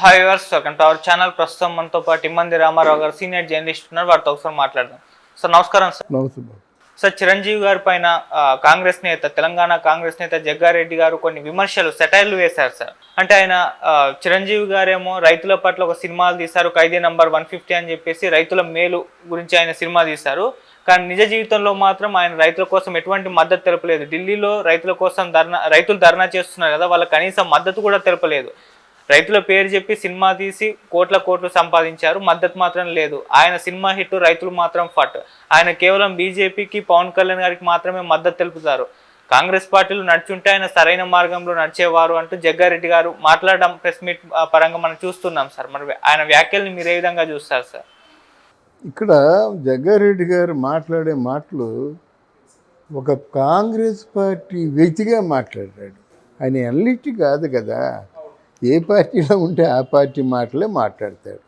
Hi viewers, welcome to our channel. ప్రస్తుతం మనతో పాటు ఇమ్మంది రామారావు గారు సీనియర్ జర్నలిస్ట్ ఉన్నారు. వారితో ఒకసారి మాట్లాడదాం. సార్ నమస్కారం. సార్ చిరంజీవి గారి పైన తెలంగాణ కాంగ్రెస్ నేత జగ్గారెడ్డి గారు కొన్ని విమర్శలు సెటైర్లు వేశారు సార్. అంటే ఆయన చిరంజీవి గారేమో రైతుల పట్ల ఒక సినిమాలు తీశారు, ఖైదీ నంబర్ 150 అని చెప్పేసి రైతుల మేలు గురించి ఆయన సినిమా తీశారు. కానీ నిజ జీవితంలో మాత్రం ఆయన రైతుల కోసం ఎటువంటి మద్దతు తెలపలేదు. ఢిల్లీలో రైతుల కోసం రైతులు ధర్నా చేస్తున్నారు కదా, వాళ్ళ కనీసం మద్దతు కూడా తెలపలేదు. రైతుల పేరు చెప్పి సినిమా తీసి కోట్లు సంపాదించారు, మద్దతు మాత్రం లేదు. ఆయన సినిమా హిట్, రైతులు మాత్రం ఫట్. ఆయన కేవలం బీజేపీకి, పవన్ కళ్యాణ్ గారికి మాత్రమే మద్దతు తెలుపుతారు. కాంగ్రెస్ పార్టీలు నడుచుంటే ఆయన సరైన మార్గంలో నడిచేవారు అంటూ జగ్గారెడ్డి గారు మాట్లాడడం ప్రెస్ మీట్ పరంగా మనం చూస్తున్నాం సార్. మరి ఆయన వ్యాఖ్యల్ని మీరు ఏ విధంగా చూస్తారు సార్? ఇక్కడ జగ్గారెడ్డి గారు మాట్లాడే మాటలు ఒక కాంగ్రెస్ పార్టీ వ్యక్తిగా మాట్లాడాడు. ఆయన ఎన్లిటి కాదు కదా, ఏ పార్టీలో ఉంటే ఆ పార్టీ మాటలే మాట్లాడతాడు.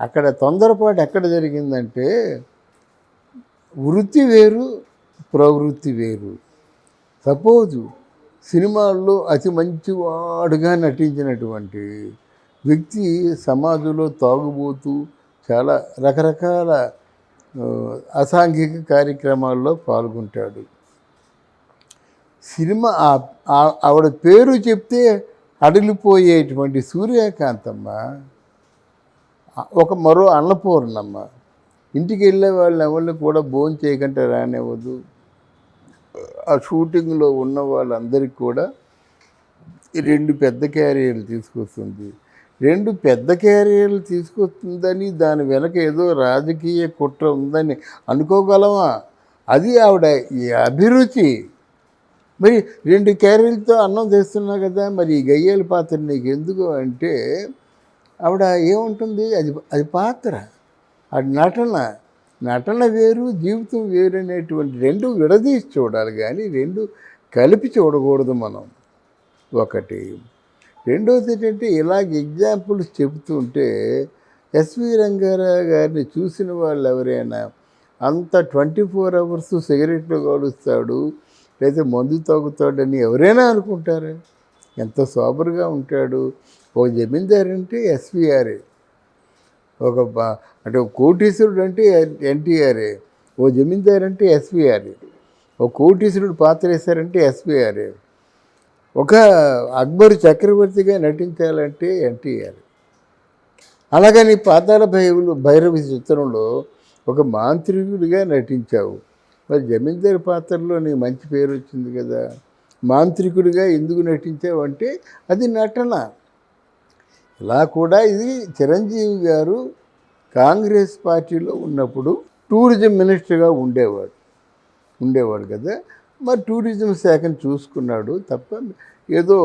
అక్కడ తొందరపాటు ఎక్కడ జరిగిందంటే, వృత్తి వేరు, ప్రవృత్తి వేరు. సపోజు సినిమాల్లో అతి మంచివాడుగా నటించినటువంటి వ్యక్తి సమాజంలో తాగుబోతూ చాలా రకరకాల అసాంఘిక కార్యక్రమాల్లో పాల్గొంటాడు. సినిమా ఆవిడ పేరు చెప్తే అడిలిపోయేటువంటి సూర్యకాంతమ్మ మరో అన్నపూర్ణమ్మ. ఇంటికి వెళ్ళే వాళ్ళని ఎవరిని కూడా భోజనం చేయకుండా రానివ్వదు. ఆ షూటింగ్లో ఉన్న వాళ్ళందరికీ కూడా 2 పెద్ద క్యారియర్లు తీసుకొస్తుంది. 2 పెద్ద క్యారియర్లు తీసుకొస్తుందని దాని వెనక ఏదో రాజకీయ కుట్ర ఉందని అనుకోగలమా? అది ఆవిడ ఈ అభిరుచి. మరి 2 క్యారీలతో అన్నం తెస్తున్నావు కదా, మరి ఈ గయ్యాల పాత్ర నీకు ఎందుకు అంటే, ఆవిడ ఏముంటుంది, అది పాత్ర, అది నటన వేరు, జీవితం వేరు అనేటువంటి 2 విడదీసి చూడాలి, కానీ 2 కలిపి చూడకూడదు మనం. ఒకటి. రెండోది ఏంటంటే, ఇలాగ ఎగ్జాంపుల్స్ చెబుతుంటే ఎస్వి రంగారావు గారిని చూసిన వాళ్ళు ఎవరైనా అంత 24 hours సిగరెట్లు కాలుస్తాడు లేదా మందు తాగుతాడని ఎవరైనా అనుకుంటారా? ఎంత సోబర్గా ఉంటాడు. ఒక జమీందారు అంటే ఎస్వీఆర్ఏ, అంటే కోటీశ్వరుడు అంటే ఎన్టీఆర్ఏ, ఓ జమీందారు అంటే ఎస్వీఆర్ఏ, ఒక కోటీశ్వరుడు పాత్ర వేశారంటే ఎస్వీఆర్ఏ, ఒక అక్బర్ చక్రవర్తిగా నటించాలంటే ఎన్టీఆర్. అలాగని పాతాళ భైరవి చిత్రంలో ఒక మాంత్రికుడిగా నటించావు. మరి జమీందారు పాత్రలో నీకు మంచి పేరు వచ్చింది కదా, మాంత్రికుడిగా ఎందుకు నటించావు అంటే అది నటన. ఇలా కూడా ఇది చిరంజీవి గారు కాంగ్రెస్ పార్టీలో ఉన్నప్పుడు టూరిజం మినిస్టర్గా ఉండేవాడు కదా. మరి టూరిజం శాఖను చూసుకున్నాడు తప్ప ఏదో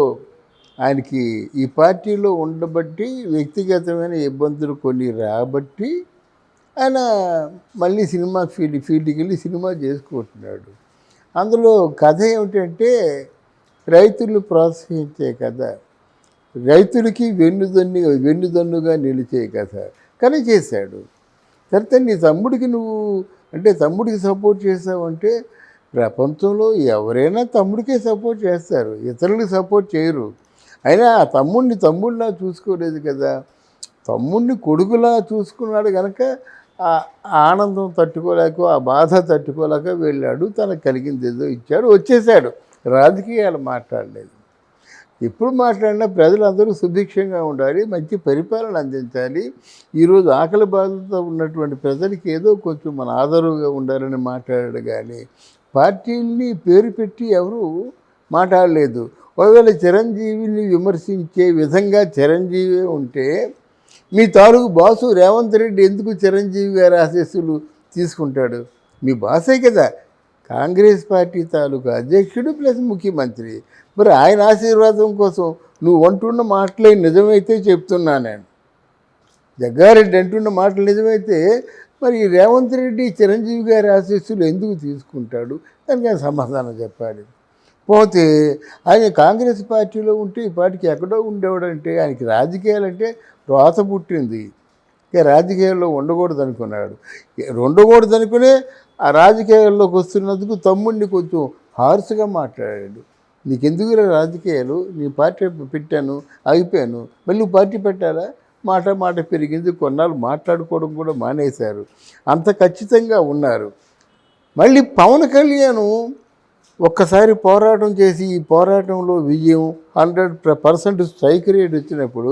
ఆయనకి ఈ పార్టీలో ఉండబట్టి వ్యక్తిగతమైన ఇబ్బందులు కొన్ని రాబట్టి ఆయన మళ్ళీ సినిమా ఫీల్డ్కి వెళ్ళి సినిమా చేసుకుంటున్నాడు. అందులో కథ ఏమిటంటే, రైతులు ప్రోత్సహించే కథ, రైతులకి వెన్నుదన్నుగా నిలిచే కథ కానీ చేశాడు. తర్వాత నీ తమ్ముడికి తమ్ముడికి సపోర్ట్ చేసావంటే, ప్రపంచంలో ఎవరైనా తమ్ముడికే సపోర్ట్ చేస్తారు, ఇతరులకు సపోర్ట్ చేయరు. అయినా ఆ తమ్ముడిలా చూసుకోలేదు కదా, తమ్ముడిని కొడుకులా చూసుకున్నాడు కనుక ఆ ఆనందం తట్టుకోలేక, ఆ బాధ తట్టుకోలేక వెళ్ళాడు. తనకు కలిగింది ఏదో ఇచ్చాడు, వచ్చేసాడు. రాజకీయాలు మాట్లాడలేదు. ఎప్పుడు మాట్లాడినా ప్రజలందరూ సుభిక్షంగా ఉండాలి, మంచి పరిపాలన అందించాలి. ఈరోజు ఆకలి బాధతో ఉన్నటువంటి ప్రజలకి ఏదో కొంచెం మన ఆదరువుగా ఉండాలని మాట్లాడాడు. కానీ పార్టీల్ని పేరు పెట్టి ఎవరు మాట్లాడలేదు. ఒకవేళ చిరంజీవిని విమర్శించే విధంగా చిరంజీవి ఉంటే, మీ తాలూకు బాసు రేవంత్ రెడ్డి ఎందుకు చిరంజీవి గారి ఆశీస్సులు తీసుకుంటాడు? మీ బాసే కదా, కాంగ్రెస్ పార్టీ తాలూకు అధ్యక్షుడు ప్లస్ ముఖ్యమంత్రి. మరి ఆయన ఆశీర్వాదం కోసం నువ్వు అంటున్న మాటలే నిజమైతే చెప్తున్నా నేను. జగ్గారెడ్డి అంటున్న మాటలు నిజమైతే మరి రేవంత్ రెడ్డి చిరంజీవి గారి ఆశీస్సులు ఎందుకు తీసుకుంటాడు? దానికి ఆయన సమాధానం చెప్పాలి. పోతే ఆయన కాంగ్రెస్ పార్టీలో ఉంటే ఈ పార్టీకి ఎక్కడో ఉండేవాడంటే, ఆయనకి రాజకీయాలంటే రోత పుట్టింది. ఇక రాజకీయాల్లో ఉండకూడదు అనుకునే ఆ రాజకీయాల్లోకి వస్తున్నందుకు తమ్ముడిని కొంచెం హార్స్గా మాట్లాడాడు. నీకెందుకురా రాజకీయాలు, నీ పార్టీ పెట్టాను ఆగిపోయాను, మళ్ళీ నువ్వు పార్టీ పెట్టాలా? మాట పెరిగింది, కొన్నాళ్ళు మాట్లాడుకోవడం కూడా మానేశారు. అంత ఖచ్చితంగా ఉన్నారు. మళ్ళీ పవన్ కళ్యాణ్ ఒక్కసారి పోరాటం చేసి ఈ పోరాటంలో విజయం 100% స్ట్రైక్ రేట్ వచ్చినప్పుడు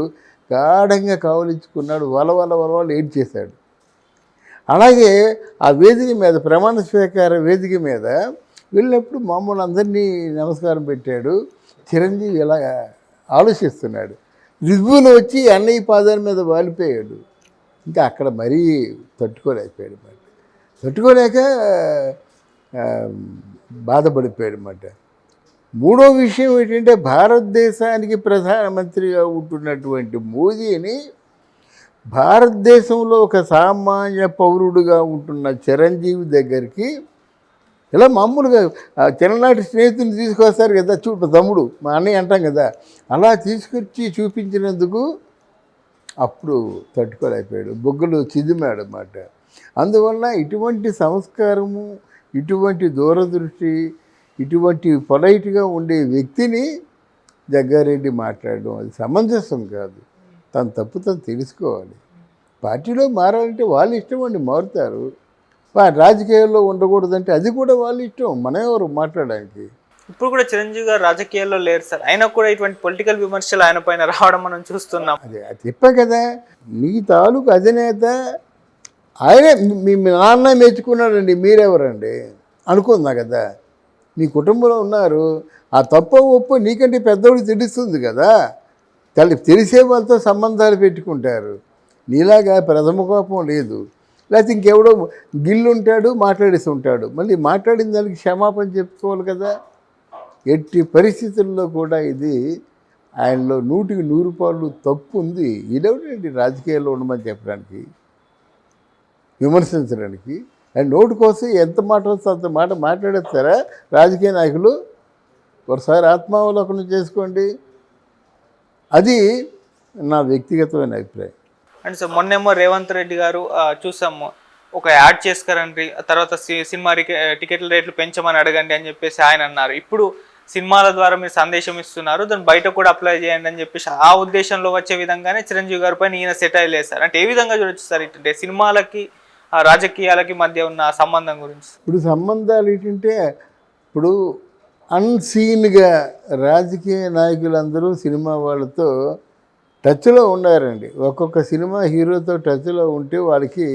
గాఢంగా కావలించుకున్నాడు, వలవల ఏడ్చేశాడు. అలాగే ఆ వేదిక మీద ప్రమాణ స్వీకార వేదిక మీద వెళ్ళినప్పుడు మామూలు అందరినీ నమస్కారం పెట్టాడు. చిరంజీవి ఇలా ఆలోచిస్తున్నాడు. రిజ్వును వచ్చి అన్నయ్య పాదాల మీద వాలిపోయాడు. ఇంకా అక్కడ మరీ తట్టుకోలేకపోయాడు అన్నమాట. తట్టుకోలేక బాధపడిపోయాడు అన్నమాట. మూడో విషయం ఏంటంటే, భారతదేశానికి ప్రధానమంత్రిగా ఉంటున్నటువంటి మోదీని భారతదేశంలో ఒక సామాన్య పౌరుడుగా ఉంటున్న చిరంజీవి దగ్గరికి ఇలా మామూలుగా చిన్ననాటి స్నేహితుని తీసుకొస్తారు కదా, తమ్ముడు మా అన్నయ్య అంటాం కదా, అలా తీసుకొచ్చి చూపించినందుకు అప్పుడు తట్టుకోలేకపోయాడు, బొగ్గలు చిదిమాడు అన్నమాట. అందువల్ల ఇటువంటి సంస్కారము, ఇటువంటి దూరదృష్టి, ఇటువంటి పొలైట్గా ఉండే వ్యక్తిని జగ్గారెడ్డి మాట్లాడడం అది సమంజసం కాదు. తన తప్పు తను తెలుసుకోవాలి. పార్టీలో మారాలంటే వాళ్ళ ఇష్టం అండి, మారుతారు. రాజకీయాల్లో ఉండకూడదంటే అది కూడా వాళ్ళ ఇష్టం, మనం ఎవరు మాట్లాడడానికి. ఇప్పుడు కూడా చిరంజీవి గారు రాజకీయాల్లో లేరు సార్, అయినా కూడా ఇటువంటి పొలిటికల్ విమర్శలు ఆయన పైన రావడం మనం చూస్తున్నాం. అదే చెప్పా కదా, నీ తాలూకు అధినేత ఆయనే. మీ నాన్న మెచ్చుకున్నాడండి, మీరెవరండి అనుకుందా కదా. మీ కుటుంబంలో ఉన్నారు, ఆ తప్ప ఒప్పు నీకంటే పెద్దవాడికి తెలుస్తుంది కదా. తెలిసే వాళ్ళతో సంబంధాలు పెట్టుకుంటారు. నీలాగా ప్రథమ కోపం లేదు. లేకపోతే ఇంకెవడో గిల్లుంటాడు, మాట్లాడేసి ఉంటాడు, మళ్ళీ మాట్లాడిన దానికి క్షమాపణ చెప్పుకోవాలి కదా. ఎట్టి పరిస్థితుల్లో కూడా ఇది ఆయనలో 100కి 100 తప్పు ఉంది. ఇదేమిటండి రాజకీయాల్లో ఉండమని చెప్పడానికి, విమర్శించడానికి. అండ్ నోటి కోసం ఎంత మాట వస్తే అంత మాట మాట్లాడేస్తారా రాజకీయ నాయకులు? ఒకసారి ఆత్మావలోకనం చేసుకోండి. అది నా వ్యక్తిగతమైన అభిప్రాయం. అండ్ సార్, మొన్నేమో రేవంత్ రెడ్డి గారు చూసాము, ఒక యాడ్ చేసుకురండి, తర్వాత సినిమా టికెట్ల రేట్లు పెంచమని అడగండి అని చెప్పేసి ఆయన అన్నారు. ఇప్పుడు సినిమాల ద్వారా మీరు సందేశం ఇస్తున్నారు, దాన్ని బయట కూడా అప్లై చేయండి అని చెప్పేసి ఆ ఉద్దేశంలో వచ్చే విధంగానే చిరంజీవి గారి పైన ఈయన సెటైల్ వేశారు. అంటే ఏ విధంగా చూడొచ్చు సార్ అంటే సినిమాలకి రాజకీయాలకి మధ్య ఉన్న సంబంధం గురించి? ఇప్పుడు సంబంధాలు ఏంటంటే, ఇప్పుడు అన్సీన్గా రాజకీయ నాయకులందరూ సినిమా వాళ్ళతో టచ్లో ఉన్నారండి. ఒక్కొక్క సినిమా హీరోతో టచ్లో ఉంటే వాళ్ళకి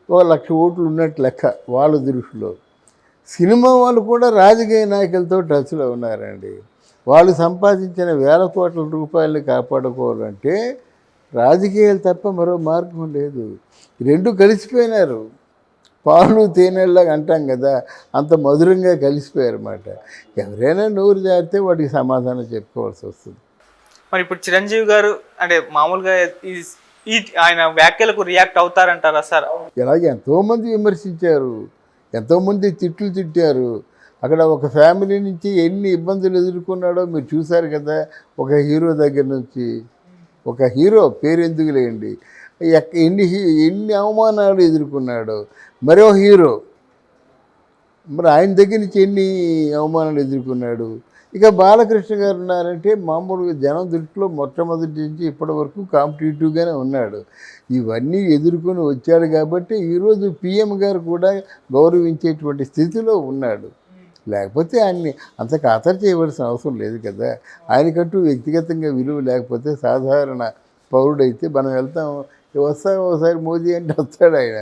1,00,000 ఓట్లు ఉన్నట్టు లెక్క వాళ్ళ దృష్టిలో. సినిమా వాళ్ళు కూడా రాజకీయ నాయకులతో టచ్లో ఉన్నారండి. వాళ్ళు సంపాదించిన వేల కోట్ల రూపాయలని కాపాడుకోవాలంటే రాజకీయాలు తప్ప మరో మార్గం లేదు. రెండు కలిసిపోయినారు, పాలు తేనెల్లాగా అంటాం కదా, అంత మధురంగా కలిసిపోయారు అన్నమాట. ఎవరైనా నోరు జారితే వాటికి సమాధానం చెప్పుకోవాల్సి వస్తుంది. మరి ఇప్పుడు చిరంజీవి గారు అంటే మామూలుగా ఈ ఆయన వ్యాఖ్యలకు రియాక్ట్ అవుతారంటారా సార్? ఇలాగే ఎంతోమంది విమర్శించారు, ఎంతోమంది తిట్టారు. అక్కడ ఒక ఫ్యామిలీ నుంచి ఎన్ని ఇబ్బందులు ఎదుర్కొన్నాడో మీరు చూశారు కదా. ఒక హీరో దగ్గర నుంచి, ఒక హీరో పేరు ఎందుకు లేండి, ఎన్ని అవమానాలు ఎదుర్కొన్నాడో. మరో హీరో మరి ఆయన దగ్గర నుంచి ఎన్ని అవమానాలు ఎదుర్కొన్నాడు. ఇక బాలకృష్ణ గారు ఉన్నారంటే మామూలుగా జనం దృష్టిలో మొట్టమొదటి నుంచి ఇప్పటి వరకు కాంపిటేటివ్గానే ఉన్నాడు. ఇవన్నీ ఎదుర్కొని వచ్చాడు కాబట్టి ఈరోజు పిఎం గారు కూడా గౌరవించేటువంటి స్థితిలో ఉన్నాడు. లేకపోతే ఆయన్ని అంత ఖాతరు చేయవలసిన అవసరం లేదు కదా. ఆయనకంటూ వ్యక్తిగతంగా విలువ లేకపోతే సాధారణ పౌరుడైతే మనం వెళ్తాం, వస్తా ఒకసారి మోదీ అంటే వస్తాడు ఆయన.